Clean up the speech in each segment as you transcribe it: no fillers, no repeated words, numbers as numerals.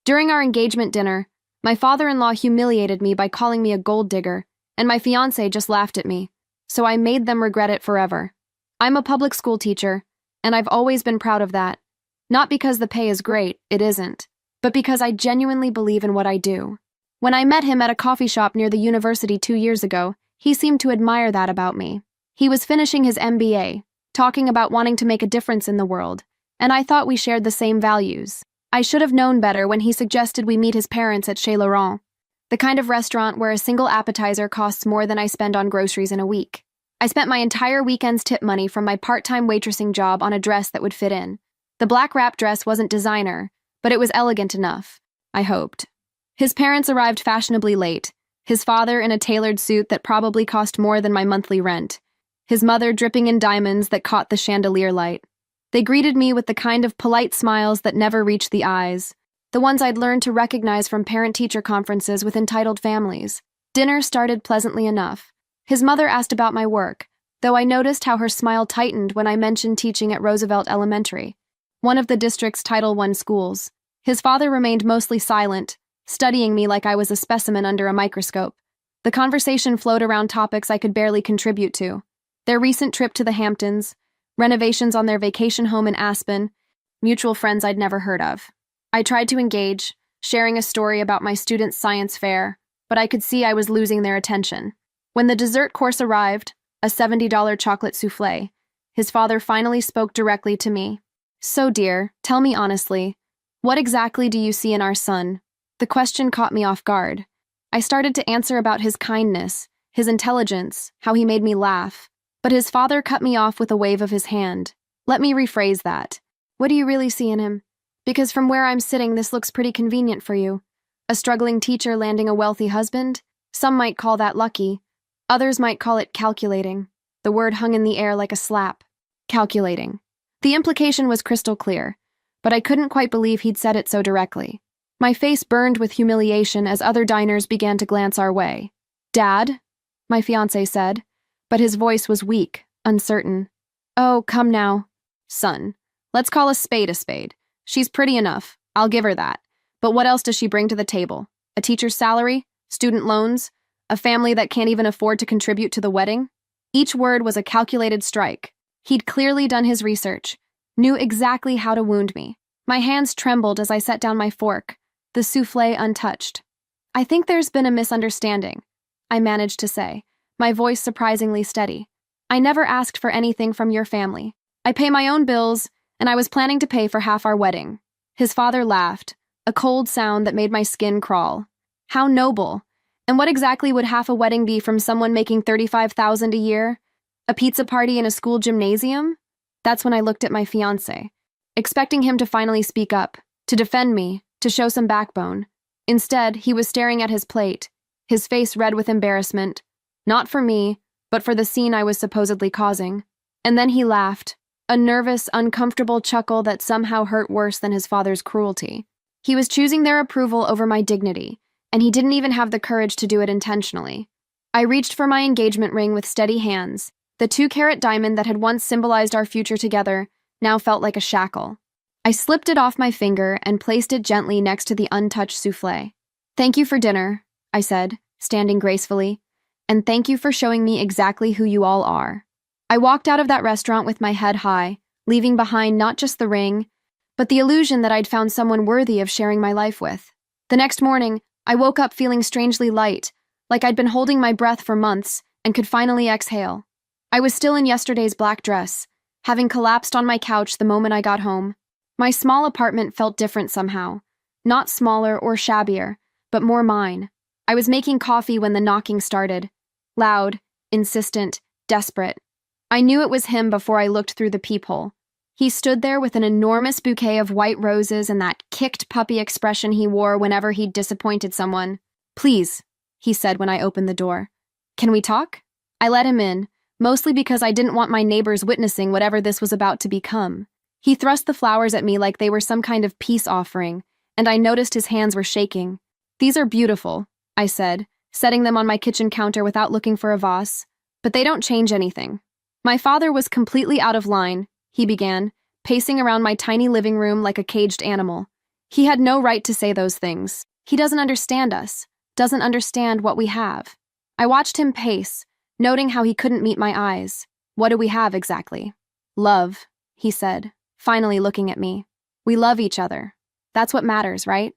During our engagement dinner, my father-in-law humiliated me by calling me a gold digger, and my fiancé just laughed at me, so I made them regret it forever. I'm a public school teacher, and I've always been proud of that. Not because the pay is great, it isn't, but because I genuinely believe in what I do. When I met him at a coffee shop near the university 2 years ago, he seemed to admire that about me. He was finishing his MBA, talking about wanting to make a difference in the world, and I thought we shared the same values. I should have known better when he suggested we meet his parents at Chez Laurent, the kind of restaurant where a single appetizer costs more than I spend on groceries in a week. I spent my entire weekend's tip money from my part-time waitressing job on a dress that would fit in. The black wrap dress wasn't designer, but it was elegant enough, I hoped. His parents arrived fashionably late, his father in a tailored suit that probably cost more than my monthly rent, his mother dripping in diamonds that caught the chandelier light. They greeted me with the kind of polite smiles that never reached the eyes, the ones I'd learned to recognize from parent-teacher conferences with entitled families. Dinner started pleasantly enough. His mother asked about my work, though I noticed how her smile tightened when I mentioned teaching at Roosevelt Elementary, one of the district's Title I schools. His father remained mostly silent, studying me like I was a specimen under a microscope. The conversation flowed around topics I could barely contribute to: their recent trip to the Hamptons, renovations on their vacation home in Aspen, mutual friends I'd never heard of. I tried to engage, sharing a story about my students' science fair, but I could see I was losing their attention. When the dessert course arrived, a $70 chocolate soufflé, his father finally spoke directly to me. "So, dear, tell me honestly, what exactly do you see in our son?" The question caught me off guard. I started to answer about his kindness, his intelligence, how he made me laugh, but his father cut me off with a wave of his hand. "Let me rephrase that. What do you really see in him? Because from where I'm sitting, this looks pretty convenient for you. A struggling teacher landing a wealthy husband? Some might call that lucky. Others might call it calculating." The word hung in the air like a slap. Calculating. The implication was crystal clear, but I couldn't quite believe he'd said it so directly. My face burned with humiliation as other diners began to glance our way. "Dad?" my fiancé said, but his voice was weak, uncertain. "Oh, come now. Son, let's call a spade a spade. She's pretty enough, I'll give her that. But what else does she bring to the table? A teacher's salary? Student loans? A family that can't even afford to contribute to the wedding?" Each word was a calculated strike. He'd clearly done his research, knew exactly how to wound me. My hands trembled as I set down my fork, the soufflé untouched. "I think there's been a misunderstanding," I managed to say, my voice surprisingly steady. "I never asked for anything from your family. I pay my own bills, and I was planning to pay for half our wedding." His father laughed, a cold sound that made my skin crawl. How noble! And what exactly would half a wedding be from someone making $35,000 a year? A pizza party in a school gymnasium? That's when I looked at my fiancé, expecting him to finally speak up, to defend me, to show some backbone. Instead, he was staring at his plate, his face red with embarrassment, not for me, but for the scene I was supposedly causing. And then he laughed, a nervous, uncomfortable chuckle that somehow hurt worse than his father's cruelty. He was choosing their approval over my dignity, and he didn't even have the courage to do it intentionally. I reached for my engagement ring with steady hands. The 2-carat diamond that had once symbolized our future together now felt like a shackle. I slipped it off my finger and placed it gently next to the untouched soufflé. "Thank you for dinner," I said, standing gracefully, "and thank you for showing me exactly who you all are." I walked out of that restaurant with my head high, leaving behind not just the ring, but the illusion that I'd found someone worthy of sharing my life with. The next morning, I woke up feeling strangely light, like I'd been holding my breath for months and could finally exhale. I was still in yesterday's black dress, having collapsed on my couch the moment I got home. My small apartment felt different somehow, not smaller or shabbier, but more mine. I was making coffee when the knocking started, loud, insistent, desperate. I knew it was him before I looked through the peephole. He stood there with an enormous bouquet of white roses and that kicked puppy expression he wore whenever he'd disappointed someone. "Please," he said when I opened the door. "Can we talk?" I let him in, mostly because I didn't want my neighbors witnessing whatever this was about to become. He thrust the flowers at me like they were some kind of peace offering, and I noticed his hands were shaking. "These are beautiful," I said, setting them on my kitchen counter without looking for a vase, "but they don't change anything." My father was completely out of line, he began, pacing around my tiny living room like a caged animal. He had no right to say those things. He doesn't understand us, doesn't understand what we have. I watched him pace, noting how he couldn't meet my eyes. What do we have exactly? Love, he said, finally looking at me. We love each other. That's what matters, right?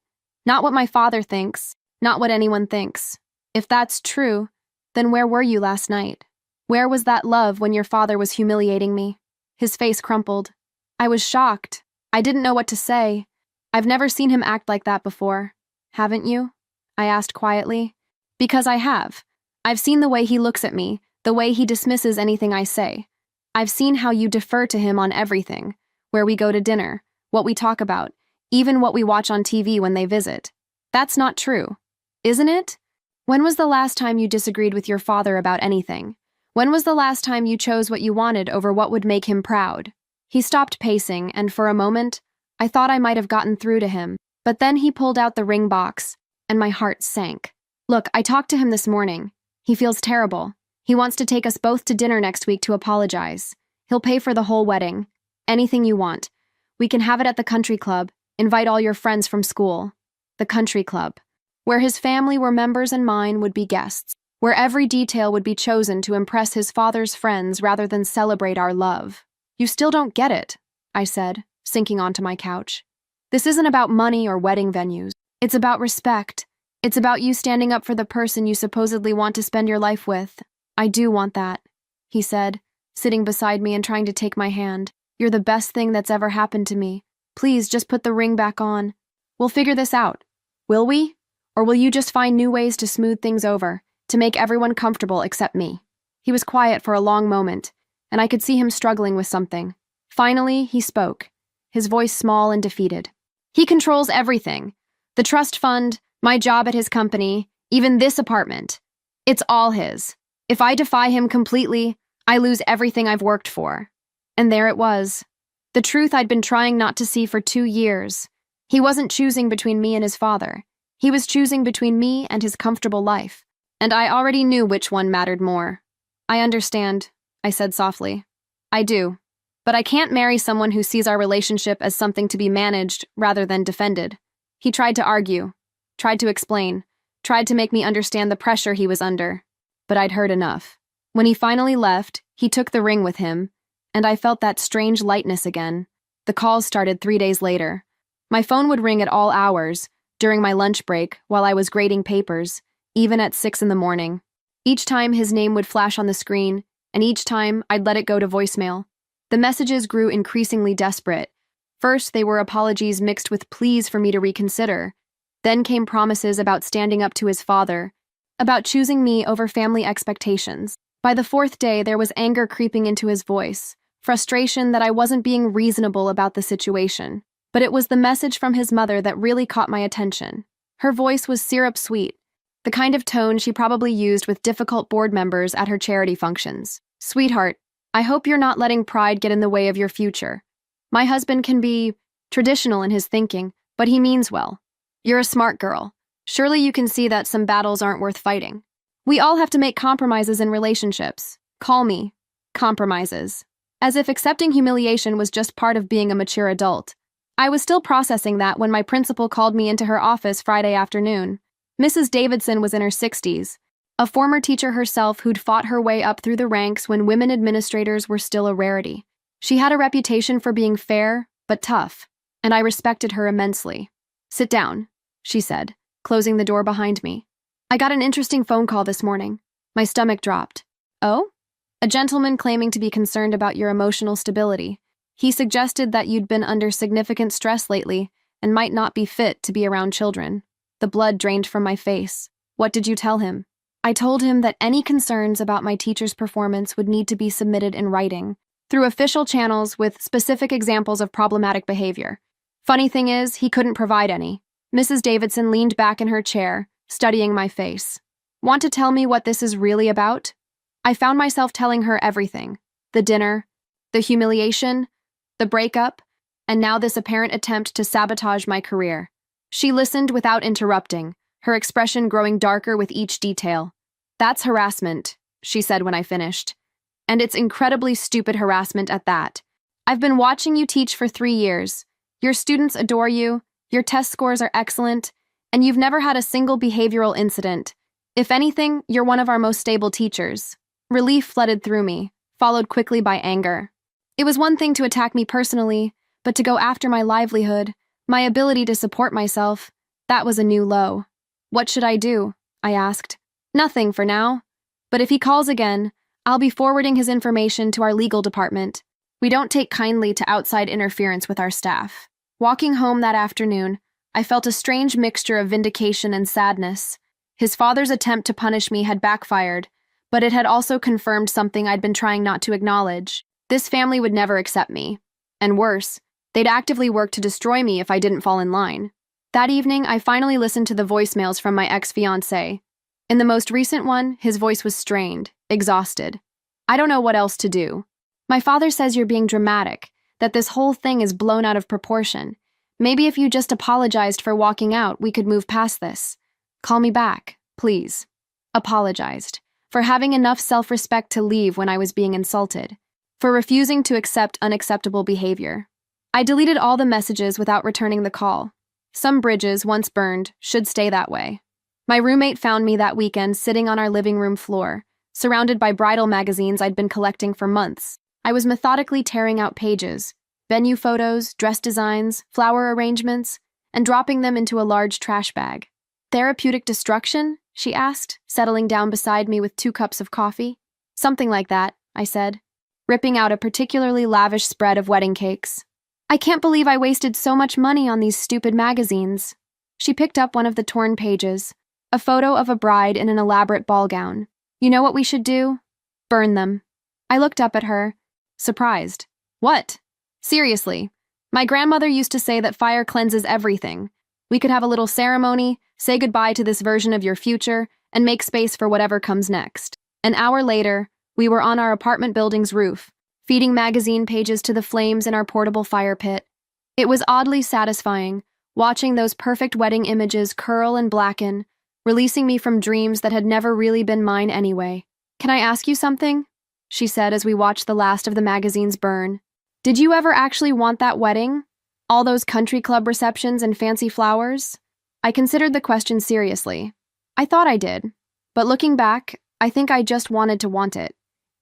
Not what my father thinks, not what anyone thinks. If that's true, then where were you last night? Where was that love when your father was humiliating me? His face crumpled. I was shocked. I didn't know what to say. I've never seen him act like that before. Haven't you? I asked quietly. Because I have. I've seen the way he looks at me, the way he dismisses anything I say. I've seen how you defer to him on everything, where we go to dinner, what we talk about, even what we watch on TV when they visit. That's not true, isn't it? When was the last time you disagreed with your father about anything? When was the last time you chose what you wanted over what would make him proud? He stopped pacing, and for a moment, I thought I might have gotten through to him. But then he pulled out the ring box, and my heart sank. Look, I talked to him this morning. He feels terrible. He wants to take us both to dinner next week to apologize. He'll pay for the whole wedding. Anything you want. We can have it at the country club. Invite all your friends from school. The country club. Where his family were members and mine would be guests. Where every detail would be chosen to impress his father's friends rather than celebrate our love. You still don't get it, I said, sinking onto my couch. This isn't about money or wedding venues. It's about respect. It's about you standing up for the person you supposedly want to spend your life with. I do want that, he said, sitting beside me and trying to take my hand. You're the best thing that's ever happened to me. Please just put the ring back on. We'll figure this out. Will we? Or will you just find new ways to smooth things over, to make everyone comfortable except me? He was quiet for a long moment, and I could see him struggling with something. Finally, he spoke, his voice small and defeated. He controls everything. The trust fund, my job at his company, even this apartment. It's all his. If I defy him completely, I lose everything I've worked for. And there it was. The truth I'd been trying not to see for 2 years. He wasn't choosing between me and his father. He was choosing between me and his comfortable life. And I already knew which one mattered more. I understand, I said softly. I do. But I can't marry someone who sees our relationship as something to be managed rather than defended. He tried to argue, tried to explain, tried to make me understand the pressure he was under. But I'd heard enough. When he finally left, he took the ring with him, and I felt that strange lightness again. The calls started 3 days later. My phone would ring at all hours, during my lunch break, while I was grading papers, even at 6 a.m. Each time his name would flash on the screen, and each time I'd let it go to voicemail. The messages grew increasingly desperate. First, they were apologies mixed with pleas for me to reconsider. Then came promises about standing up to his father, about choosing me over family expectations. By the 4th day, there was anger creeping into his voice, frustration that I wasn't being reasonable about the situation. But it was the message from his mother that really caught my attention. Her voice was syrup-sweet, the kind of tone she probably used with difficult board members at her charity functions. Sweetheart, I hope you're not letting pride get in the way of your future. My husband can be traditional in his thinking, but he means well. You're a smart girl. Surely you can see that some battles aren't worth fighting. We all have to make compromises in relationships. Call me compromises. As if accepting humiliation was just part of being a mature adult. I was still processing that when my principal called me into her office Friday afternoon. Mrs. Davidson was in her 60s, a former teacher herself who'd fought her way up through the ranks when women administrators were still a rarity. She had a reputation for being fair, but tough, and I respected her immensely. Sit down, she said, closing the door behind me. I got an interesting phone call this morning. My stomach dropped. Oh? A gentleman claiming to be concerned about your emotional stability. He suggested that you'd been under significant stress lately and might not be fit to be around children. The blood drained from my face. What did you tell him? I told him that any concerns about my teacher's performance would need to be submitted in writing, through official channels with specific examples of problematic behavior. Funny thing is, he couldn't provide any. Mrs. Davidson leaned back in her chair, studying my face. Want to tell me what this is really about? I found myself telling her everything. The dinner, the humiliation, the breakup, and now this apparent attempt to sabotage my career. She listened without interrupting, her expression growing darker with each detail. That's harassment, she said when I finished. And it's incredibly stupid harassment at that. I've been watching you teach for 3 years. Your students adore you, Your test scores are excellent, and you've never had a single behavioral incident. If anything, you're one of our most stable teachers." Relief flooded through me, followed quickly by anger. It was one thing to attack me personally, but to go after my livelihood, my ability to support myself, that was a new low. "What should I do?" I asked. "Nothing for now. But if he calls again, I'll be forwarding his information to our legal department. We don't take kindly to outside interference with our staff." Walking home that afternoon, I felt a strange mixture of vindication and sadness. His father's attempt to punish me had backfired, but it had also confirmed something I'd been trying not to acknowledge. This family would never accept me. And worse, they'd actively work to destroy me if I didn't fall in line. That evening, I finally listened to the voicemails from my ex-fiancé. In the most recent one, his voice was strained, exhausted. "I don't know what else to do. My father says you're being dramatic, that this whole thing is blown out of proportion. Maybe if you just apologized for walking out, we could move past this. Call me back, please." Apologized. For having enough self-respect to leave when I was being insulted. For refusing to accept unacceptable behavior. I deleted all the messages without returning the call. Some bridges, once burned, should stay that way. My roommate found me that weekend sitting on our living room floor, surrounded by bridal magazines I'd been collecting for months. I was methodically tearing out pages, venue photos, dress designs, flower arrangements, and dropping them into a large trash bag. "Therapeutic destruction?" she asked, settling down beside me with 2 cups of coffee. "Something like that," I said, ripping out a particularly lavish spread of wedding cakes. "I can't believe I wasted so much money on these stupid magazines." She picked up one of the torn pages, a photo of a bride in an elaborate ball gown. "You know what we should do? Burn them." I looked up at her, surprised. "What? Seriously? My grandmother used to say that fire cleanses everything. We could have a little ceremony, say goodbye to this version of your future, and make space for whatever comes next." An hour later, we were on our apartment building's roof, feeding magazine pages to the flames in our portable fire pit. It was oddly satisfying, watching those perfect wedding images curl and blacken, releasing me from dreams that had never really been mine anyway. "Can I ask you something?" she said as we watched the last of the magazines burn. "Did you ever actually want that wedding? All those country club receptions and fancy flowers?" I considered the question seriously. I thought I did, but looking back, I think I just wanted to want it.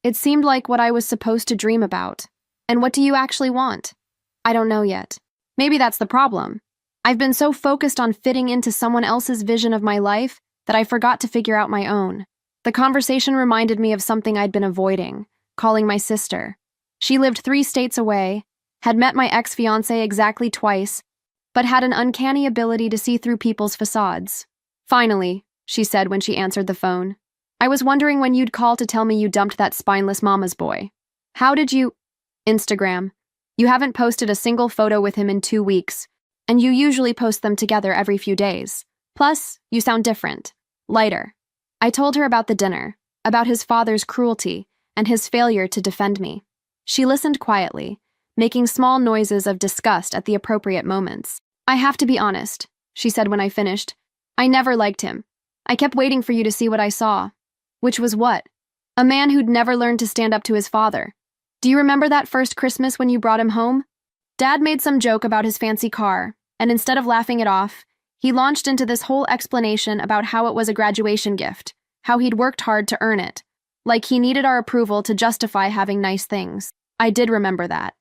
It seemed like what I was supposed to dream about. And what do you actually want? I don't know yet. Maybe that's the problem. I've been so focused on fitting into someone else's vision of my life that I forgot to figure out my own. The conversation reminded me of something I'd been avoiding, calling my sister. She lived 3 states away, had met my ex-fiancé exactly twice, but had an uncanny ability to see through people's facades. "Finally," she said when she answered the phone. "I was wondering when you'd call to tell me you dumped that spineless mama's boy. How did you—" "Instagram. You haven't posted a single photo with him in 2 weeks, and you usually post them together every few days. Plus, you sound different. Lighter." I told her about the dinner, about his father's cruelty, and his failure to defend me. She listened quietly, making small noises of disgust at the appropriate moments. "I have to be honest," she said when I finished. "I never liked him. I kept waiting for you to see what I saw." "Which was what?" "A man who'd never learned to stand up to his father. Do you remember that first Christmas when you brought him home? Dad made some joke about his fancy car, and instead of laughing it off, he launched into this whole explanation about how it was a graduation gift, how he'd worked hard to earn it, like he needed our approval to justify having nice things." I did remember that.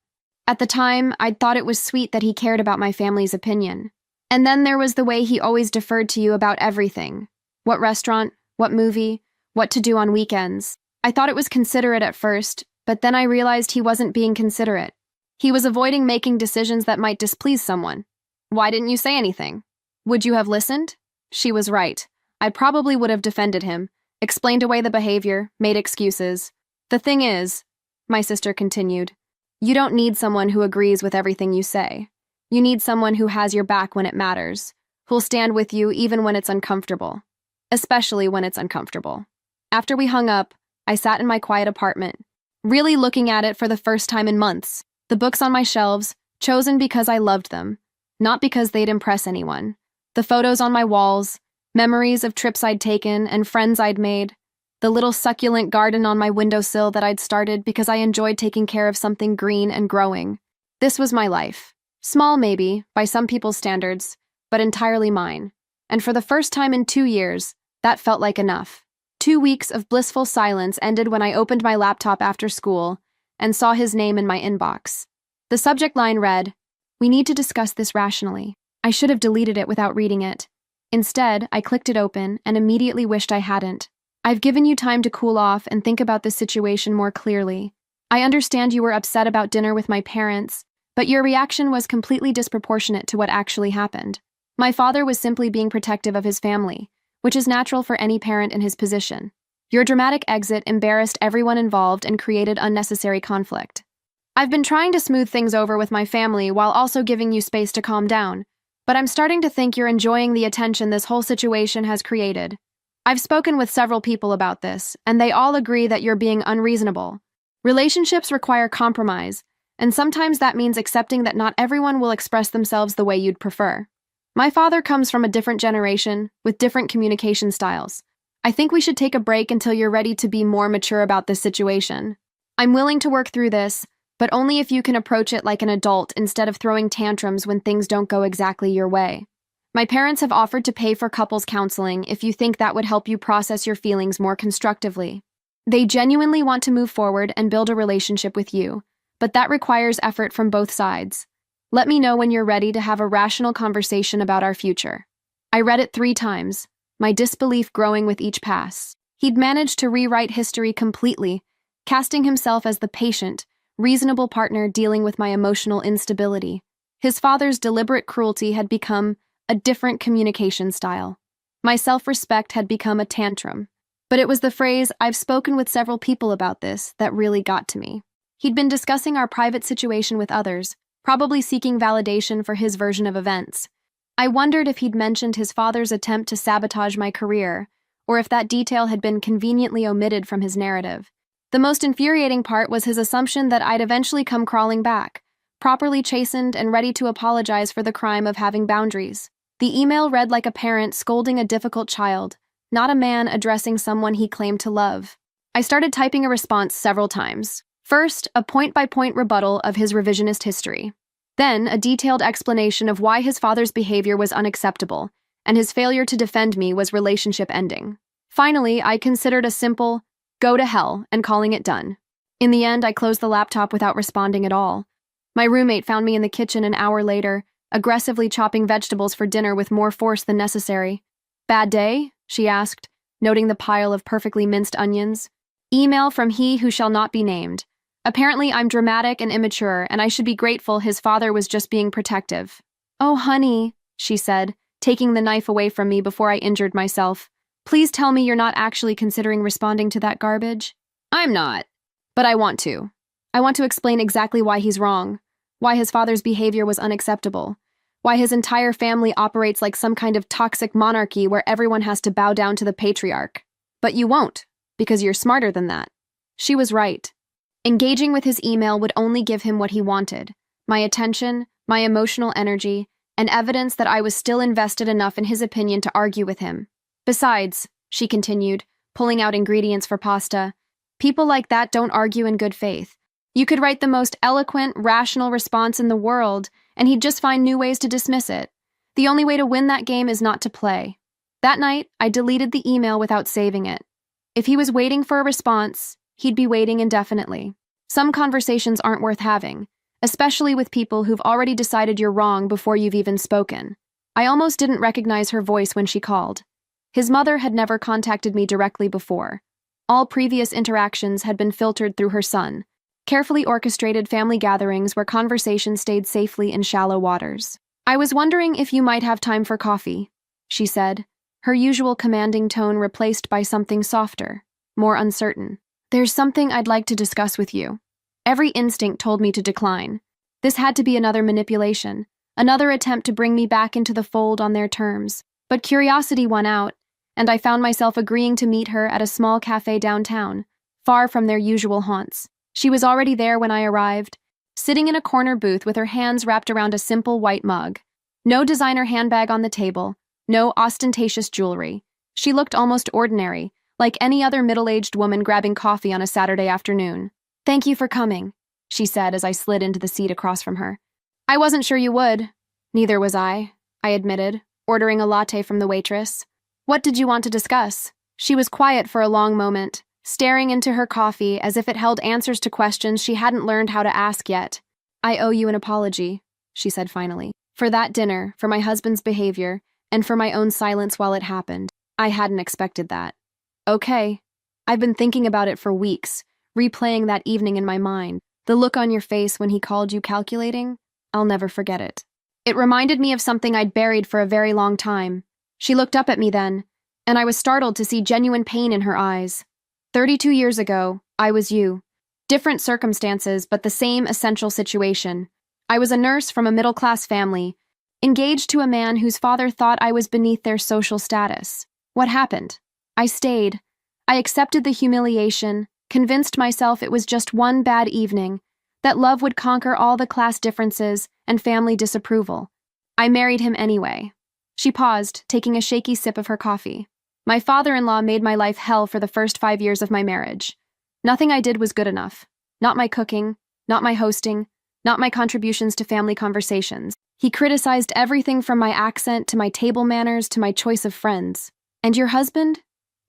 At the time, I'd thought it was sweet that he cared about my family's opinion. And then there was the way he always deferred to you about everything. What restaurant, what movie, what to do on weekends. I thought it was considerate at first, but then I realized he wasn't being considerate. He was avoiding making decisions that might displease someone. "Why didn't you say anything? Would you have listened?" She was right. I probably would have defended him, explained away the behavior, made excuses. "The thing is," my sister continued, "you don't need someone who agrees with everything you say. You need someone who has your back when it matters, who'll stand with you even when it's uncomfortable. Especially when it's uncomfortable." After we hung up, I sat in my quiet apartment, really looking at it for the first time in months. The books on my shelves, chosen because I loved them, not because they'd impress anyone. The photos on my walls, memories of trips I'd taken and friends I'd made. The little succulent garden on my windowsill that I'd started because I enjoyed taking care of something green and growing. This was my life. Small maybe, by some people's standards, but entirely mine. And for the first time in 2 years, that felt like enough. 2 weeks of blissful silence ended when I opened my laptop after school and saw his name in my inbox. The subject line read, "We need to discuss this rationally." I should have deleted it without reading it. Instead, I clicked it open and immediately wished I hadn't. "I've given you time to cool off and think about this situation more clearly. I understand you were upset about dinner with my parents, but your reaction was completely disproportionate to what actually happened. My father was simply being protective of his family, which is natural for any parent in his position. Your dramatic exit embarrassed everyone involved and created unnecessary conflict. I've been trying to smooth things over with my family while also giving you space to calm down, but I'm starting to think you're enjoying the attention this whole situation has created. I've spoken with several people about this, and they all agree that you're being unreasonable. Relationships require compromise, and sometimes that means accepting that not everyone will express themselves the way you'd prefer. My father comes from a different generation, with different communication styles. I think we should take a break until you're ready to be more mature about this situation. I'm willing to work through this, but only if you can approach it like an adult instead of throwing tantrums when things don't go exactly your way. My parents have offered to pay for couples counseling if you think that would help you process your feelings more constructively. They genuinely want to move forward and build a relationship with you, but that requires effort from both sides. Let me know when you're ready to have a rational conversation about our future." I read it 3 times, my disbelief growing with each pass. He'd managed to rewrite history completely, casting himself as the patient, reasonable partner dealing with my emotional instability. His father's deliberate cruelty had become a different communication style. My self-respect had become a tantrum. But it was the phrase, "I've spoken with several people about this," that really got to me. He'd been discussing our private situation with others, probably seeking validation for his version of events. I wondered if he'd mentioned his father's attempt to sabotage my career, or if that detail had been conveniently omitted from his narrative. The most infuriating part was his assumption that I'd eventually come crawling back, properly chastened and ready to apologize for the crime of having boundaries. The email read like a parent scolding a difficult child, not a man addressing someone he claimed to love. I started typing a response several times. First, a point-by-point rebuttal of his revisionist history. Then, a detailed explanation of why his father's behavior was unacceptable, and his failure to defend me was relationship ending. Finally, I considered a simple, "go to hell," and calling it done. In the end, I closed the laptop without responding at all. My roommate found me in the kitchen an hour later, aggressively chopping vegetables for dinner with more force than necessary. "Bad day?" she asked, noting the pile of perfectly minced onions. "Email from he who shall not be named. Apparently I'm dramatic and immature, and I should be grateful his father was just being protective." "Oh, honey," she said, taking the knife away from me before I injured myself. "Please tell me you're not actually considering responding to that garbage." "I'm not. But I want to. I want to explain exactly why he's wrong, why his father's behavior was unacceptable, why his entire family operates like some kind of toxic monarchy where everyone has to bow down to the patriarch. But you won't, because you're smarter than that." She was right. Engaging with his email would only give him what he wanted: my attention, my emotional energy, and evidence that I was still invested enough in his opinion to argue with him. "Besides," she continued, pulling out ingredients for pasta, "people like that don't argue in good faith. You could write the most eloquent, rational response in the world, and he'd just find new ways to dismiss it. The only way to win that game is not to play." That night, I deleted the email without saving it. If he was waiting for a response, he'd be waiting indefinitely. Some conversations aren't worth having, especially with people who've already decided you're wrong before you've even spoken. I almost didn't recognize her voice when she called. His mother had never contacted me directly before. All previous interactions had been filtered through her son, carefully orchestrated family gatherings where conversation stayed safely in shallow waters. "I was wondering if you might have time for coffee," she said, her usual commanding tone replaced by something softer, more uncertain. "There's something I'd like to discuss with you." Every instinct told me to decline. This had to be another manipulation, another attempt to bring me back into the fold on their terms. But curiosity won out, and I found myself agreeing to meet her at a small cafe downtown, far from their usual haunts. She was already there when I arrived, sitting in a corner booth with her hands wrapped around a simple white mug. No designer handbag on the table, no ostentatious jewelry. She looked almost ordinary, like any other middle-aged woman grabbing coffee on a Saturday afternoon. "Thank you for coming," she said as I slid into the seat across from her. I wasn't sure you would. Neither was I admitted, ordering a latte from the waitress. What did you want to discuss? She was quiet for a long moment, staring into her coffee as if it held answers to questions she hadn't learned how to ask yet. I owe you an apology, she said finally. For that dinner, for my husband's behavior, and for my own silence while it happened. I hadn't expected that. Okay. I've been thinking about it for weeks, replaying that evening in my mind. The look on your face when he called you calculating, I'll never forget it. It reminded me of something I'd buried for a very long time. She looked up at me then, and I was startled to see genuine pain in her eyes. 32 years ago, I was you. Different circumstances, but the same essential situation. I was a nurse from a middle-class family, engaged to a man whose father thought I was beneath their social status. What happened? I stayed. I accepted the humiliation, convinced myself it was just one bad evening, that love would conquer all the class differences and family disapproval. I married him anyway. She paused, taking a shaky sip of her coffee. My father-in-law made my life hell for the first 5 years of my marriage. Nothing I did was good enough. Not my cooking, not my hosting, not my contributions to family conversations. He criticized everything from my accent to my table manners to my choice of friends. And your husband?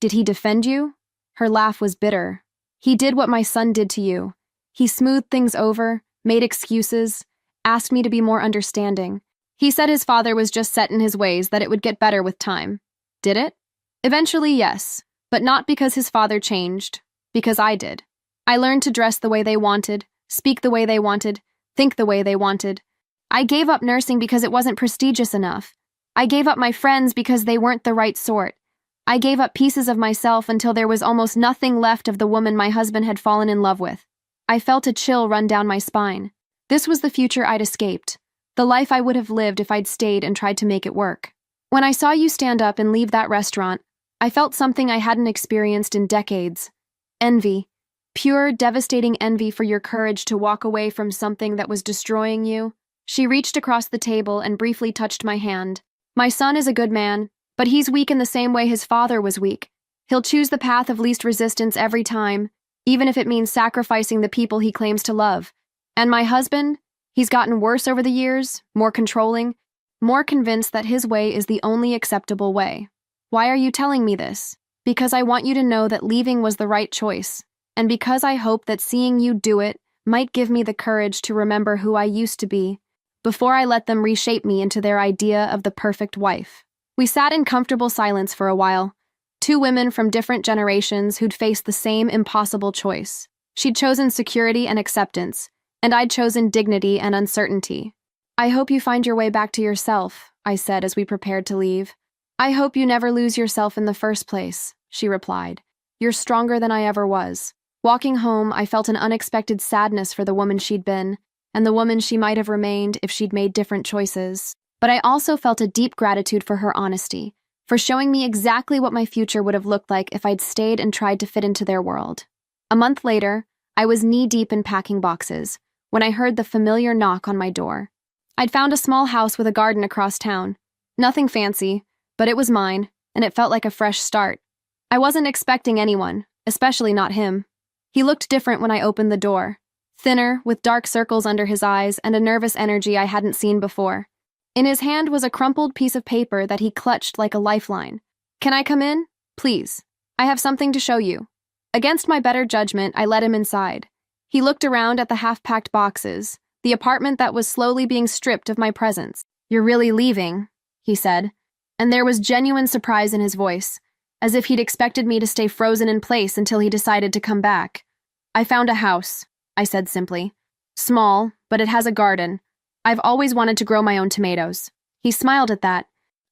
Did he defend you? Her laugh was bitter. He did what my son did to you. He smoothed things over, made excuses, asked me to be more understanding. He said his father was just set in his ways, that it would get better with time. Did it? Eventually, yes, but not because his father changed, because I did. I learned to dress the way they wanted, speak the way they wanted, think the way they wanted. I gave up nursing because it wasn't prestigious enough. I gave up my friends because they weren't the right sort. I gave up pieces of myself until there was almost nothing left of the woman my husband had fallen in love with. I felt a chill run down my spine. This was the future I'd escaped, the life I would have lived if I'd stayed and tried to make it work. When I saw you stand up and leave that restaurant, I felt something I hadn't experienced in decades. Envy. Pure, devastating envy for your courage to walk away from something that was destroying you. She reached across the table and briefly touched my hand. My son is a good man, but he's weak in the same way his father was weak. He'll choose the path of least resistance every time, even if it means sacrificing the people he claims to love. And my husband? He's gotten worse over the years, more controlling, more convinced that his way is the only acceptable way. Why are you telling me this? Because I want you to know that leaving was the right choice, and because I hope that seeing you do it might give me the courage to remember who I used to be, before I let them reshape me into their idea of the perfect wife. We sat in comfortable silence for a while, two women from different generations who'd faced the same impossible choice. She'd chosen security and acceptance, and I'd chosen dignity and uncertainty. I hope you find your way back to yourself, I said as we prepared to leave. I hope you never lose yourself in the first place, she replied. You're stronger than I ever was. Walking home, I felt an unexpected sadness for the woman she'd been, and the woman she might have remained if she'd made different choices. But I also felt a deep gratitude for her honesty, for showing me exactly what my future would have looked like if I'd stayed and tried to fit into their world. A month later, I was knee-deep in packing boxes, when I heard the familiar knock on my door. I'd found a small house with a garden across town. Nothing fancy, but it was mine, and it felt like a fresh start. I wasn't expecting anyone, especially not him. He looked different when I opened the door, thinner, with dark circles under his eyes and a nervous energy I hadn't seen before. In his hand was a crumpled piece of paper that he clutched like a lifeline. Can I come in? Please. I have something to show you. Against my better judgment, I let him inside. He looked around at the half-packed boxes, the apartment that was slowly being stripped of my presence. You're really leaving, he said, and there was genuine surprise in his voice, as if he'd expected me to stay frozen in place until he decided to come back. I found a house, I said simply. Small, but it has a garden. I've always wanted to grow my own tomatoes. He smiled at that,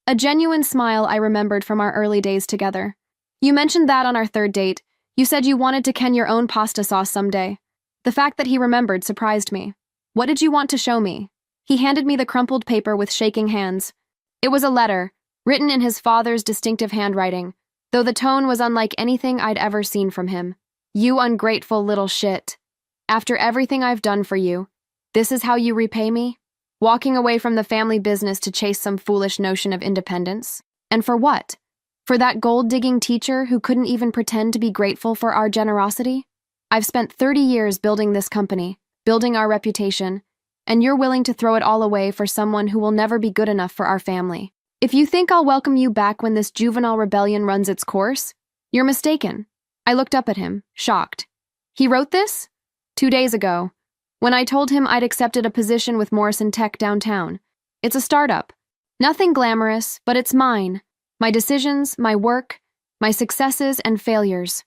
a genuine smile I remembered from our early days together. You mentioned that on our third date. You said you wanted to can your own pasta sauce someday. The fact that he remembered surprised me. What did you want to show me? He handed me the crumpled paper with shaking hands. It was a letter, written in his father's distinctive handwriting, though the tone was unlike anything I'd ever seen from him. You ungrateful little shit. After everything I've done for you, this is how you repay me? Walking away from the family business to chase some foolish notion of independence? And for what? For that gold-digging teacher who couldn't even pretend to be grateful for our generosity? I've spent 30 years building this company, building our reputation, and you're willing to throw it all away for someone who will never be good enough for our family. If you think I'll welcome you back when this juvenile rebellion runs its course, you're mistaken. I looked up at him, shocked. He wrote this? 2 days ago, when I told him I'd accepted a position with Morrison Tech downtown. It's a startup. Nothing glamorous, but it's mine. My decisions, my work, my successes and failures.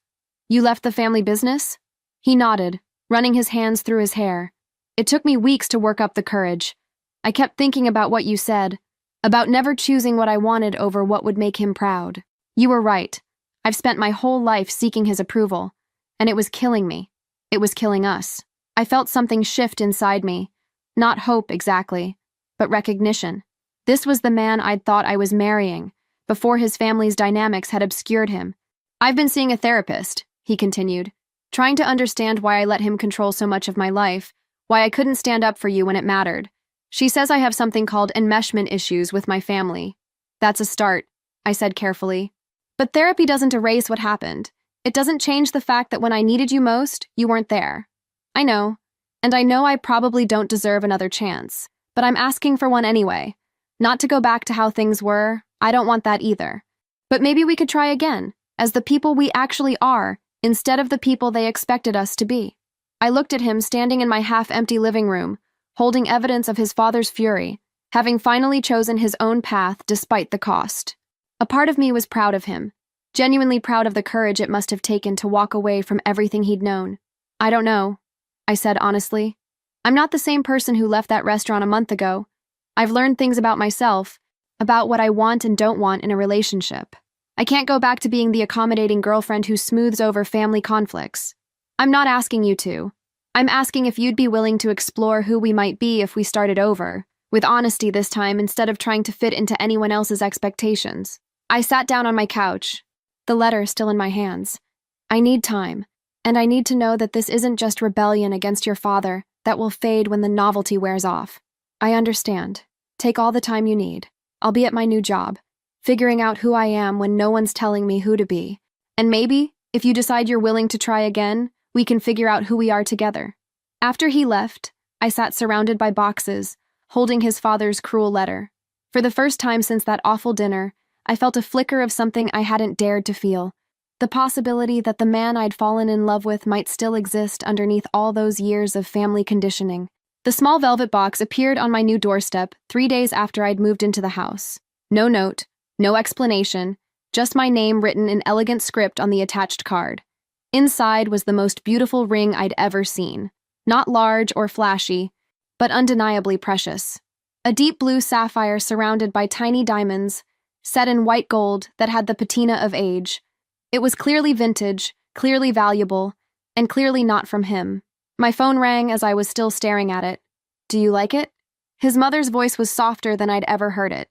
You left the family business? He nodded, running his hands through his hair. It took me weeks to work up the courage. I kept thinking about what you said, about never choosing what I wanted over what would make him proud. You were right. I've spent my whole life seeking his approval, and it was killing me. It was killing us. I felt something shift inside me. Not hope exactly, but recognition. This was the man I'd thought I was marrying, before his family's dynamics had obscured him. I've been seeing a therapist, he continued, trying to understand why I let him control so much of my life, why I couldn't stand up for you when it mattered. She says I have something called enmeshment issues with my family. That's a start, I said carefully. But therapy doesn't erase what happened. It doesn't change the fact that when I needed you most, you weren't there. I know, and I know I probably don't deserve another chance, but I'm asking for one anyway. Not to go back to how things were, I don't want that either. But maybe we could try again, as the people we actually are, instead of the people they expected us to be. I looked at him standing in my half-empty living room, holding evidence of his father's fury, having finally chosen his own path despite the cost. A part of me was proud of him, genuinely proud of the courage it must have taken to walk away from everything he'd known. I don't know, I said honestly. I'm not the same person who left that restaurant a month ago. I've learned things about myself, about what I want and don't want in a relationship. I can't go back to being the accommodating girlfriend who smooths over family conflicts. I'm not asking you to. I'm asking if you'd be willing to explore who we might be if we started over, with honesty this time instead of trying to fit into anyone else's expectations. I sat down on my couch, the letter still in my hands. I need time, and I need to know that this isn't just rebellion against your father that will fade when the novelty wears off. I understand. Take all the time you need. I'll be at my new job, figuring out who I am when no one's telling me who to be. And maybe, if you decide you're willing to try again, we can figure out who we are together. After he left, I sat surrounded by boxes, holding his father's cruel letter. For the first time since that awful dinner, I felt a flicker of something I hadn't dared to feel. The possibility that the man I'd fallen in love with might still exist underneath all those years of family conditioning. The small velvet box appeared on my new doorstep 3 days after I'd moved into the house. No note, no explanation, just my name written in elegant script on the attached card. Inside was the most beautiful ring I'd ever seen. Not large or flashy, but undeniably precious. A deep blue sapphire surrounded by tiny diamonds, set in white gold that had the patina of age. It was clearly vintage, clearly valuable, and clearly not from him. My phone rang as I was still staring at it. Do you like it? His mother's voice was softer than I'd ever heard it.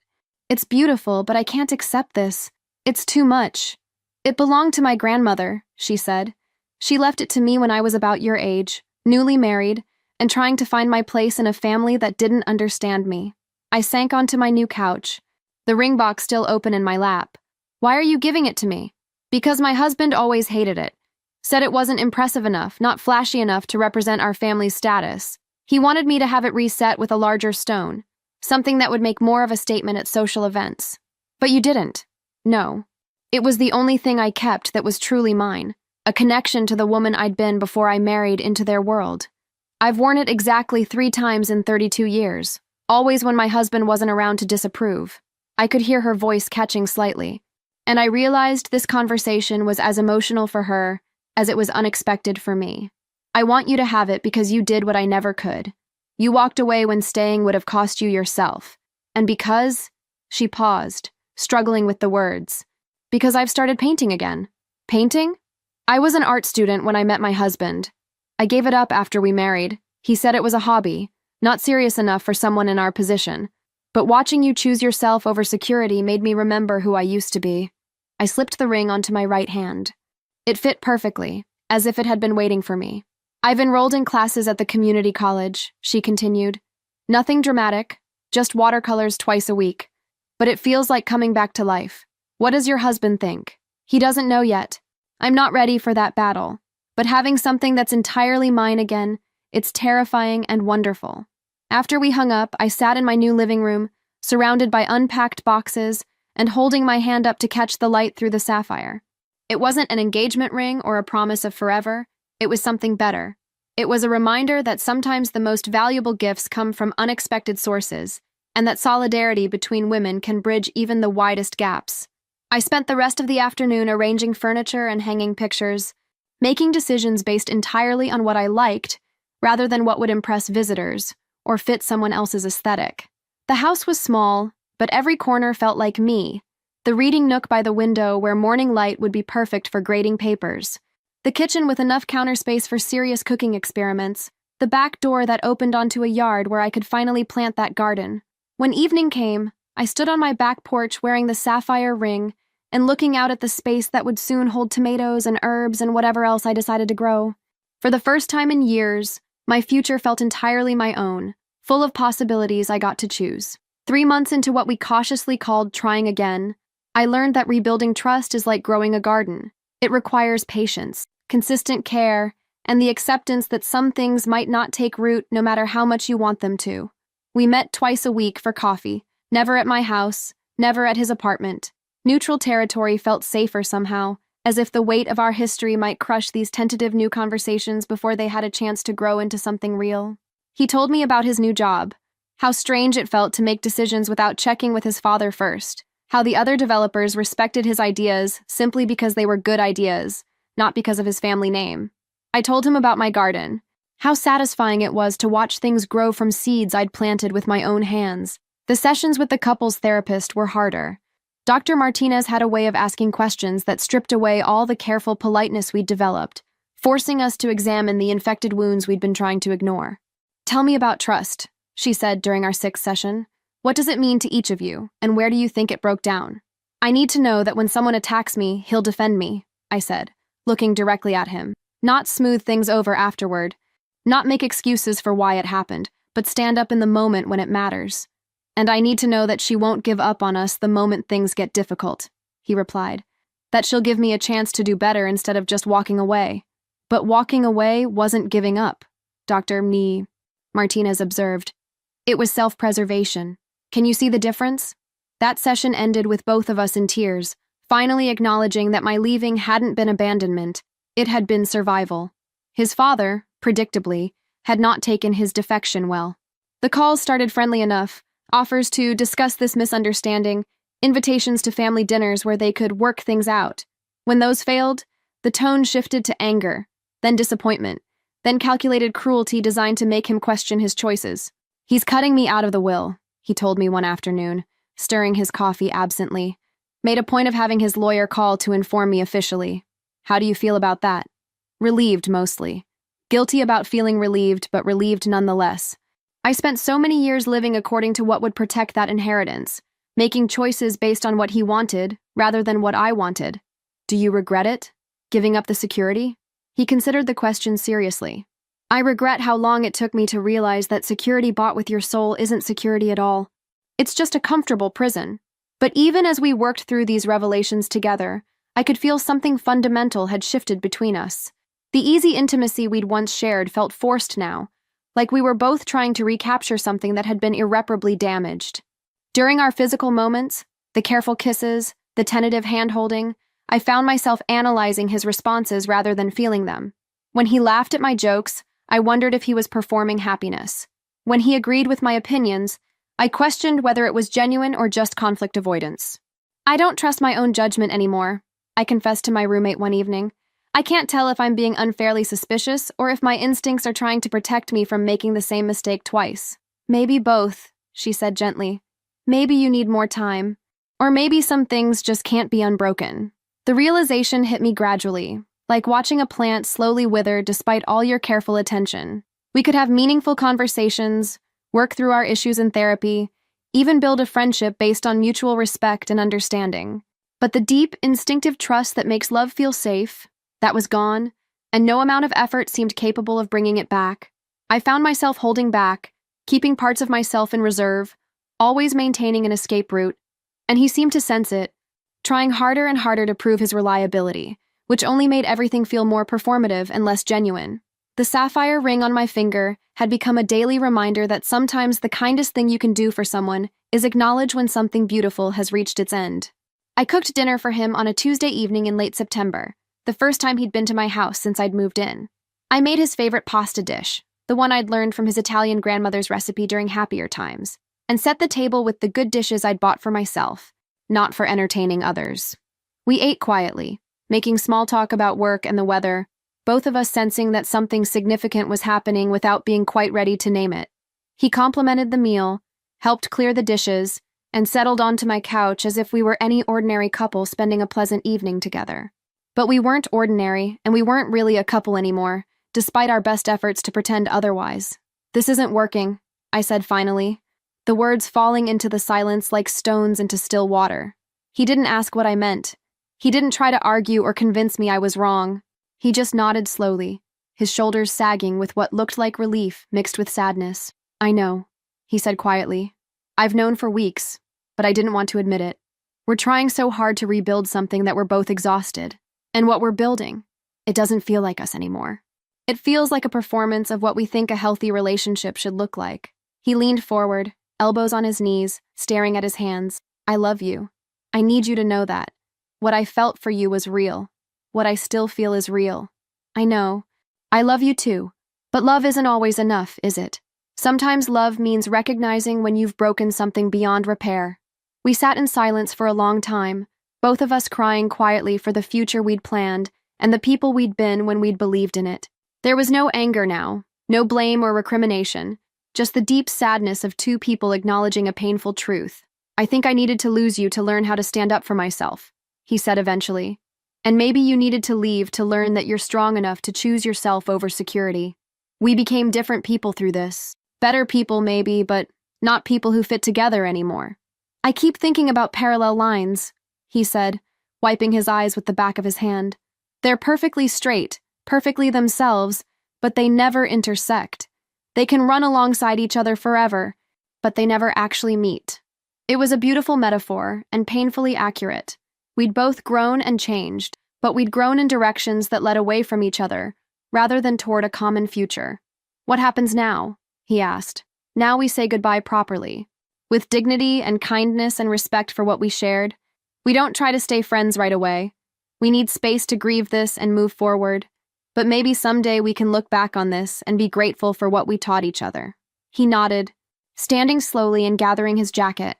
It's beautiful, but I can't accept this. It's too much. It belonged to my grandmother, she said. She left it to me when I was about your age, newly married, and trying to find my place in a family that didn't understand me. I sank onto my new couch, the ring box still open in my lap. Why are you giving it to me? Because my husband always hated it. Said it wasn't impressive enough, not flashy enough to represent our family's status. He wanted me to have it reset with a larger stone, something that would make more of a statement at social events. But you didn't. No. It was the only thing I kept that was truly mine, a connection to the woman I'd been before I married into their world. I've worn it exactly 3 times in 32 years, always when my husband wasn't around to disapprove. I could hear her voice catching slightly, and I realized this conversation was as emotional for her as it was unexpected for me. I want you to have it because you did what I never could. You walked away when staying would have cost you yourself. And because, she paused, struggling with the words, because I've started painting again. Painting? I was an art student when I met my husband. I gave it up after we married. He said it was a hobby, not serious enough for someone in our position. But watching you choose yourself over security made me remember who I used to be. I slipped the ring onto my right hand. It fit perfectly, as if it had been waiting for me. I've enrolled in classes at the community college, she continued. Nothing dramatic, just watercolors twice a week. But it feels like coming back to life. What does your husband think? He doesn't know yet. I'm not ready for that battle. But having something that's entirely mine again, it's terrifying and wonderful. After we hung up, I sat in my new living room, surrounded by unpacked boxes and holding my hand up to catch the light through the sapphire. It wasn't an engagement ring or a promise of forever. It was something better. It was a reminder that sometimes the most valuable gifts come from unexpected sources, and that solidarity between women can bridge even the widest gaps. I spent the rest of the afternoon arranging furniture and hanging pictures, making decisions based entirely on what I liked, rather than what would impress visitors or fit someone else's aesthetic. The house was small, but every corner felt like me. The reading nook by the window where morning light would be perfect for grading papers. The kitchen with enough counter space for serious cooking experiments. The back door that opened onto a yard where I could finally plant that garden. When evening came, I stood on my back porch wearing the sapphire ring and looking out at the space that would soon hold tomatoes and herbs and whatever else I decided to grow. For the first time in years, my future felt entirely my own, full of possibilities I got to choose. 3 months into what we cautiously called trying again, I learned that rebuilding trust is like growing a garden. It requires patience, consistent care, and the acceptance that some things might not take root no matter how much you want them to. We met twice a week for coffee, never at my house, never at his apartment. Neutral territory felt safer somehow, as if the weight of our history might crush these tentative new conversations before they had a chance to grow into something real. He told me about his new job, how strange it felt to make decisions without checking with his father first, how the other developers respected his ideas simply because they were good ideas, not because of his family name. I told him about my garden, how satisfying it was to watch things grow from seeds I'd planted with my own hands. The sessions with the couples therapist were harder. Dr. Martinez had a way of asking questions that stripped away all the careful politeness we'd developed, forcing us to examine the infected wounds we'd been trying to ignore. "Tell me about trust," she said during our 6th session. "What does it mean to each of you, and where do you think it broke down?" "I need to know that when someone attacks me, he'll defend me," I said, looking directly at him. "Not smooth things over afterward. Not make excuses for why it happened, but stand up in the moment when it matters. And I need to know that she won't give up on us the moment things get difficult," he replied. "That she'll give me a chance to do better instead of just walking away." "But walking away wasn't giving up," Dr. Martinez observed. "It was self-preservation. Can you see the difference?" That session ended with both of us in tears, finally acknowledging that my leaving hadn't been abandonment, it had been survival. His father, predictably, had not taken his defection well. The calls started friendly enough, offers to discuss this misunderstanding, invitations to family dinners where they could work things out. When those failed, the tone shifted to anger, then disappointment, then calculated cruelty designed to make him question his choices. "He's cutting me out of the will," he told me one afternoon, stirring his coffee absently. "Made a point of having his lawyer call to inform me officially. How do you feel about that?" Relieved, mostly. Guilty about feeling relieved, but relieved nonetheless. I spent so many years living according to what would protect that inheritance, making choices based on what he wanted, rather than what I wanted. "Do you regret it? Giving up the security?" He considered the question seriously. "I regret how long it took me to realize that security bought with your soul isn't security at all. It's just a comfortable prison." But even as we worked through these revelations together, I could feel something fundamental had shifted between us. The easy intimacy we'd once shared felt forced now, like we were both trying to recapture something that had been irreparably damaged. During our physical moments, the careful kisses, the tentative hand-holding, I found myself analyzing his responses rather than feeling them. When he laughed at my jokes, I wondered if he was performing happiness. When he agreed with my opinions, I questioned whether it was genuine or just conflict avoidance. "I don't trust my own judgment anymore," I confessed to my roommate one evening. "I can't tell if I'm being unfairly suspicious or if my instincts are trying to protect me from making the same mistake twice." "Maybe both," she said gently. "Maybe you need more time. Or maybe some things just can't be unbroken." The realization hit me gradually, like watching a plant slowly wither despite all your careful attention. We could have meaningful conversations, work through our issues in therapy, even build a friendship based on mutual respect and understanding. But the deep, instinctive trust that makes love feel safe, that was gone, and no amount of effort seemed capable of bringing it back. I found myself holding back, keeping parts of myself in reserve, always maintaining an escape route, and he seemed to sense it, trying harder and harder to prove his reliability, which only made everything feel more performative and less genuine. The sapphire ring on my finger had become a daily reminder that sometimes the kindest thing you can do for someone is acknowledge when something beautiful has reached its end. I cooked dinner for him on a Tuesday evening in late September, the first time he'd been to my house since I'd moved in. I made his favorite pasta dish, the one I'd learned from his Italian grandmother's recipe during happier times, and set the table with the good dishes I'd bought for myself, not for entertaining others. We ate quietly, making small talk about work and the weather, both of us sensing that something significant was happening without being quite ready to name it. He complimented the meal, helped clear the dishes, and settled onto my couch as if we were any ordinary couple spending a pleasant evening together. But we weren't ordinary, and we weren't really a couple anymore, despite our best efforts to pretend otherwise. "This isn't working," I said finally, the words falling into the silence like stones into still water. He didn't ask what I meant. He didn't try to argue or convince me I was wrong. He just nodded slowly, his shoulders sagging with what looked like relief mixed with sadness. "I know," he said quietly. "I've known for weeks, but I didn't want to admit it. We're trying so hard to rebuild something that we're both exhausted. And what we're building, it doesn't feel like us anymore. It feels like a performance of what we think a healthy relationship should look like." He leaned forward, elbows on his knees, staring at his hands. "I love you. I need you to know that. What I felt for you was real. What I still feel is real. I know. I love you too. But love isn't always enough, is it? Sometimes love means recognizing when you've broken something beyond repair." We sat in silence for a long time, both of us crying quietly for the future we'd planned and the people we'd been when we'd believed in it. There was no anger now, no blame or recrimination, just the deep sadness of two people acknowledging a painful truth. "I think I needed to lose you to learn how to stand up for myself," he said eventually. "And maybe you needed to leave to learn that you're strong enough to choose yourself over security. We became different people through this. Better people maybe, but not people who fit together anymore." "I keep thinking about parallel lines," he said, wiping his eyes with the back of his hand. "They're perfectly straight, perfectly themselves, but they never intersect. They can run alongside each other forever, but they never actually meet." It was a beautiful metaphor and painfully accurate. We'd both grown and changed, but we'd grown in directions that led away from each other, rather than toward a common future. "What happens now?" he asked. "Now we say goodbye properly, with dignity and kindness and respect for what we shared. We don't try to stay friends right away. We need space to grieve this and move forward. But maybe someday we can look back on this and be grateful for what we taught each other." He nodded, standing slowly and gathering his jacket.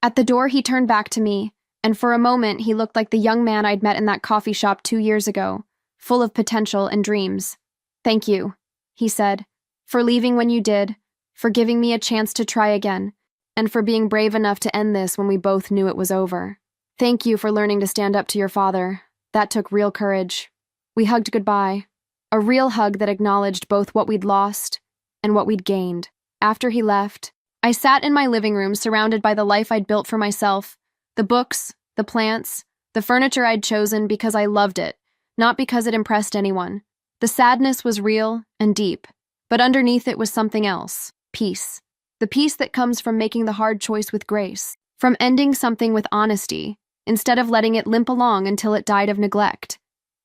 At the door, he turned back to me, and for a moment he looked like the young man I'd met in that coffee shop 2 years ago, full of potential and dreams. "Thank you," he said, "for leaving when you did, for giving me a chance to try again, and for being brave enough to end this when we both knew it was over. Thank you for learning to stand up to your father. That took real courage." We hugged goodbye, a real hug that acknowledged both what we'd lost and what we'd gained. After he left, I sat in my living room surrounded by the life I'd built for myself, the books, the plants, the furniture I'd chosen because I loved it, not because it impressed anyone. The sadness was real and deep, but underneath it was something else: peace. The peace that comes from making the hard choice with grace, from ending something with honesty, instead of letting it limp along until it died of neglect.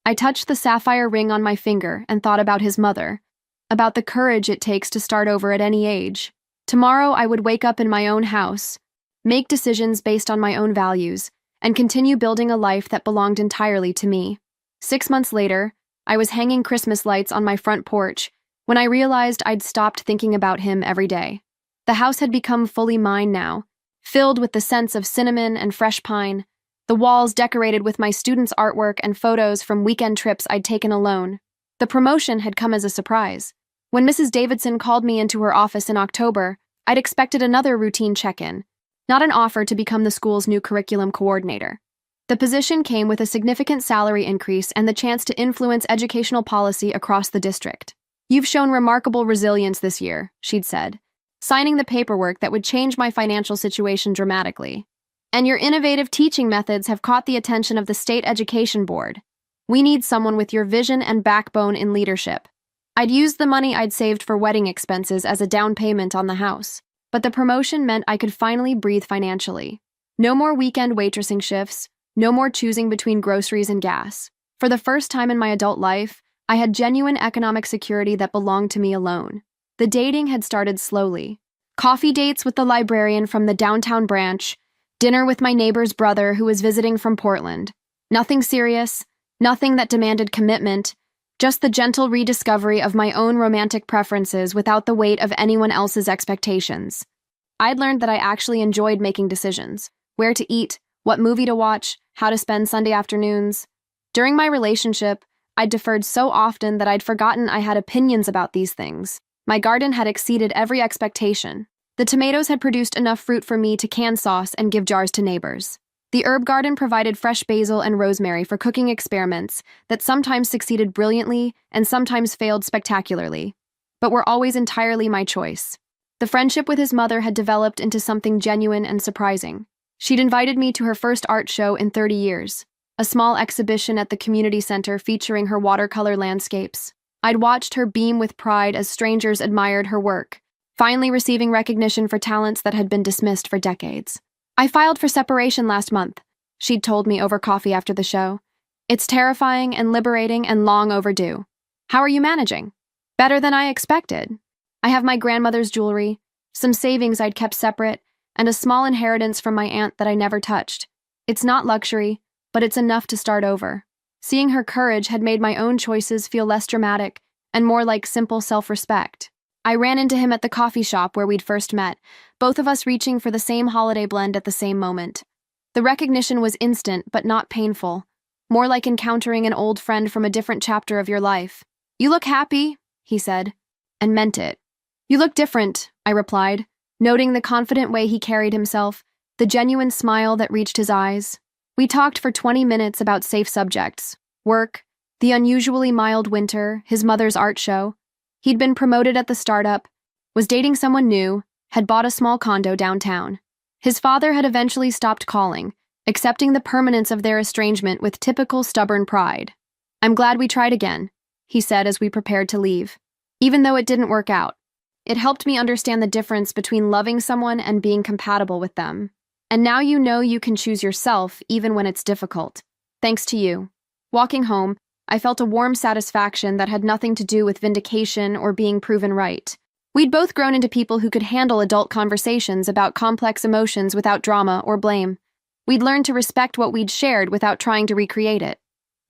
I touched the sapphire ring on my finger and thought about his mother, about the courage it takes to start over at any age. Tomorrow I would wake up in my own house, make decisions based on my own values, and continue building a life that belonged entirely to me. 6 months later, I was hanging Christmas lights on my front porch when I realized I'd stopped thinking about him every day. The house had become fully mine now, filled with the scents of cinnamon and fresh pine, the walls decorated with my students' artwork and photos from weekend trips I'd taken alone. The promotion had come as a surprise. When Mrs. Davidson called me into her office in October, I'd expected another routine check-in, not an offer to become the school's new curriculum coordinator. The position came with a significant salary increase and the chance to influence educational policy across the district. "You've shown remarkable resilience this year," she'd said, signing the paperwork that would change my financial situation dramatically. "And your innovative teaching methods have caught the attention of the State Education Board. We need someone with your vision and backbone in leadership." I'd used the money I'd saved for wedding expenses as a down payment on the house, but the promotion meant I could finally breathe financially. No more weekend waitressing shifts, no more choosing between groceries and gas. For the first time in my adult life, I had genuine economic security that belonged to me alone. The dating had started slowly. Coffee dates with the librarian from the downtown branch, dinner with my neighbor's brother who was visiting from Portland. Nothing serious, nothing that demanded commitment, just the gentle rediscovery of my own romantic preferences without the weight of anyone else's expectations. I'd learned that I actually enjoyed making decisions: where to eat, what movie to watch, how to spend Sunday afternoons. During my relationship, I'd deferred so often that I'd forgotten I had opinions about these things. My garden had exceeded every expectation. The tomatoes had produced enough fruit for me to can sauce and give jars to neighbors. The herb garden provided fresh basil and rosemary for cooking experiments that sometimes succeeded brilliantly and sometimes failed spectacularly, but were always entirely my choice. The friendship with his mother had developed into something genuine and surprising. She'd invited me to her first art show in 30 years, a small exhibition at the community center featuring her watercolor landscapes. I'd watched her beam with pride as strangers admired her work, finally receiving recognition for talents that had been dismissed for decades. "I filed for separation last month," she'd told me over coffee after the show. "It's terrifying and liberating and long overdue. How are you managing?" "Better than I expected. I have my grandmother's jewelry, some savings I'd kept separate, and a small inheritance from my aunt that I never touched. It's not luxury, but it's enough to start over." Seeing her courage had made my own choices feel less dramatic and more like simple self-respect. I ran into him at the coffee shop where we'd first met, both of us reaching for the same holiday blend at the same moment. The recognition was instant but not painful, more like encountering an old friend from a different chapter of your life. "You look happy," he said, and meant it. "You look different," I replied, noting the confident way he carried himself, the genuine smile that reached his eyes. We talked for 20 minutes about safe subjects: work, the unusually mild winter, his mother's art show. He'd been promoted at the startup, was dating someone new, had bought a small condo downtown. His father had eventually stopped calling, accepting the permanence of their estrangement with typical stubborn pride. "I'm glad we tried again," he said as we prepared to leave. "Even though it didn't work out, it helped me understand the difference between loving someone and being compatible with them. And now you know you can choose yourself even when it's difficult. Thanks to you." Walking home, I felt a warm satisfaction that had nothing to do with vindication or being proven right. We'd both grown into people who could handle adult conversations about complex emotions without drama or blame. We'd learned to respect what we'd shared without trying to recreate it.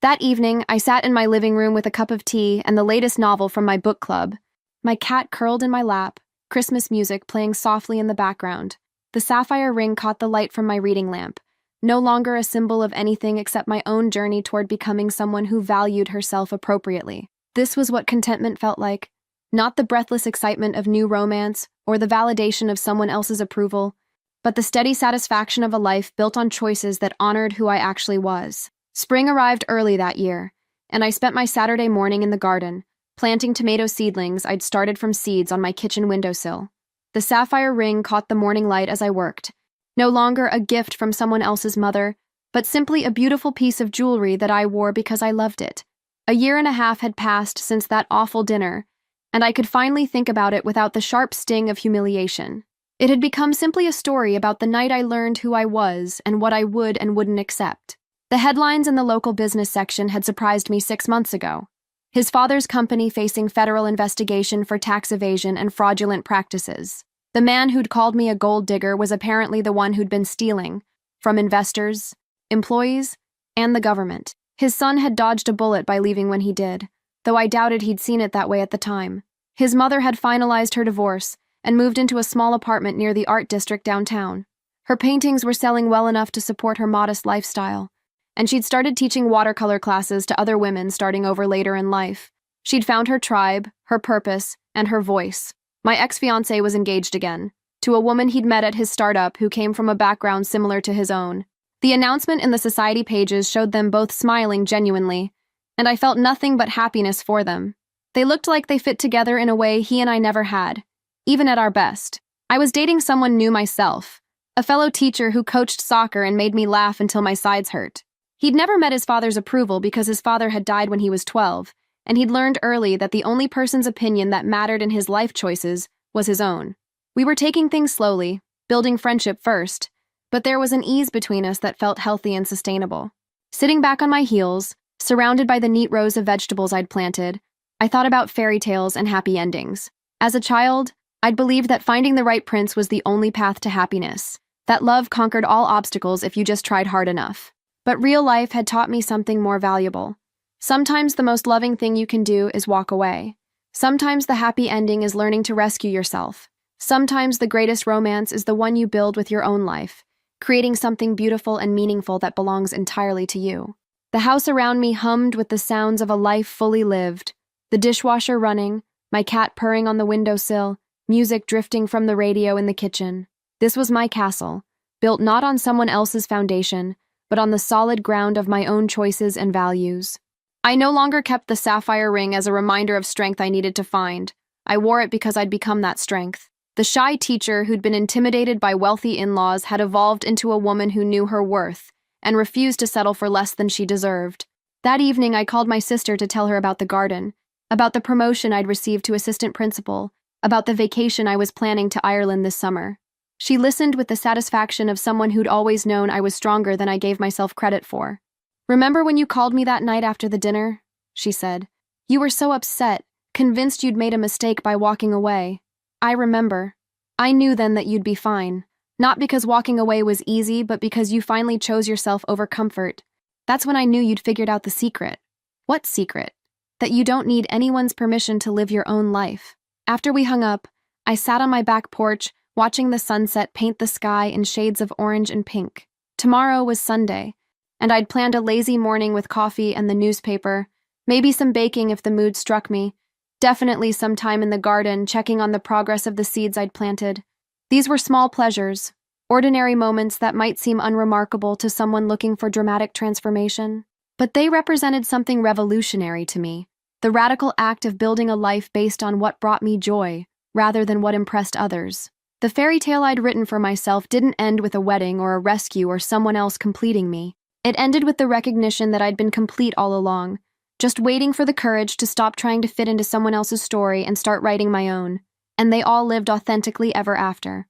That evening, I sat in my living room with a cup of tea and the latest novel from my book club. My cat curled in my lap, Christmas music playing softly in the background. The sapphire ring caught the light from my reading lamp, no longer a symbol of anything except my own journey toward becoming someone who valued herself appropriately. This was what contentment felt like. Not the breathless excitement of new romance or the validation of someone else's approval, but the steady satisfaction of a life built on choices that honored who I actually was. Spring arrived early that year, and I spent my Saturday morning in the garden, planting tomato seedlings I'd started from seeds on my kitchen windowsill. The sapphire ring caught the morning light as I worked, no longer a gift from someone else's mother, but simply a beautiful piece of jewelry that I wore because I loved it. A year and a half had passed since that awful dinner, and I could finally think about it without the sharp sting of humiliation. It had become simply a story about the night I learned who I was and what I would and wouldn't accept. The headlines in the local business section had surprised me 6 months ago. His father's company facing federal investigation for tax evasion and fraudulent practices. The man who'd called me a gold digger was apparently the one who'd been stealing from investors, employees, and the government. His son had dodged a bullet by leaving when he did, though I doubted he'd seen it that way at the time. His mother had finalized her divorce and moved into a small apartment near the art district downtown. Her paintings were selling well enough to support her modest lifestyle, and she'd started teaching watercolor classes to other women starting over later in life. She'd found her tribe, her purpose, and her voice. My ex-fiancé was engaged again, to a woman he'd met at his startup who came from a background similar to his own. The announcement in the society pages showed them both smiling genuinely, and I felt nothing but happiness for them. They looked like they fit together in a way he and I never had, even at our best. I was dating someone new myself, a fellow teacher who coached soccer and made me laugh until my sides hurt. He'd never met his father's approval because his father had died when he was 12, and he'd learned early that the only person's opinion that mattered in his life choices was his own. We were taking things slowly, building friendship first, but there was an ease between us that felt healthy and sustainable. Sitting back on my heels, Surrounded by the neat rows of vegetables I'd planted, I thought about fairy tales and happy endings. As a child, I'd believed that finding the right prince was the only path to happiness, that love conquered all obstacles if you just tried hard enough. But real life had taught me something more valuable. Sometimes the most loving thing you can do is walk away. Sometimes the happy ending is learning to rescue yourself. Sometimes the greatest romance is the one you build with your own life, creating something beautiful and meaningful that belongs entirely to you. The house around me hummed with the sounds of a life fully lived, the dishwasher running, my cat purring on the windowsill, music drifting from the radio in the kitchen. This was my castle, built not on someone else's foundation, but on the solid ground of my own choices and values. I no longer kept the sapphire ring as a reminder of strength I needed to find. I wore it because I'd become that strength. The shy teacher who'd been intimidated by wealthy in-laws had evolved into a woman who knew her worth and refused to settle for less than she deserved. That evening, I called my sister to tell her about the garden, about the promotion I'd received to assistant principal, about the vacation I was planning to Ireland this summer. She listened with the satisfaction of someone who'd always known I was stronger than I gave myself credit for. "Remember when you called me that night after the dinner?" she said. "You were so upset, convinced you'd made a mistake by walking away." "I remember. I knew then that you'd be fine. Not because walking away was easy, but because you finally chose yourself over comfort. That's when I knew you'd figured out the secret." "What secret?" "That you don't need anyone's permission to live your own life." After we hung up, I sat on my back porch, watching the sunset paint the sky in shades of orange and pink. Tomorrow was Sunday, and I'd planned a lazy morning with coffee and the newspaper, maybe some baking if the mood struck me, definitely some time in the garden checking on the progress of the seeds I'd planted. These were small pleasures, ordinary moments that might seem unremarkable to someone looking for dramatic transformation. But they represented something revolutionary to me, the radical act of building a life based on what brought me joy, rather than what impressed others. The fairy tale I'd written for myself didn't end with a wedding or a rescue or someone else completing me. It ended with the recognition that I'd been complete all along, just waiting for the courage to stop trying to fit into someone else's story and start writing my own. And they all lived authentically ever after.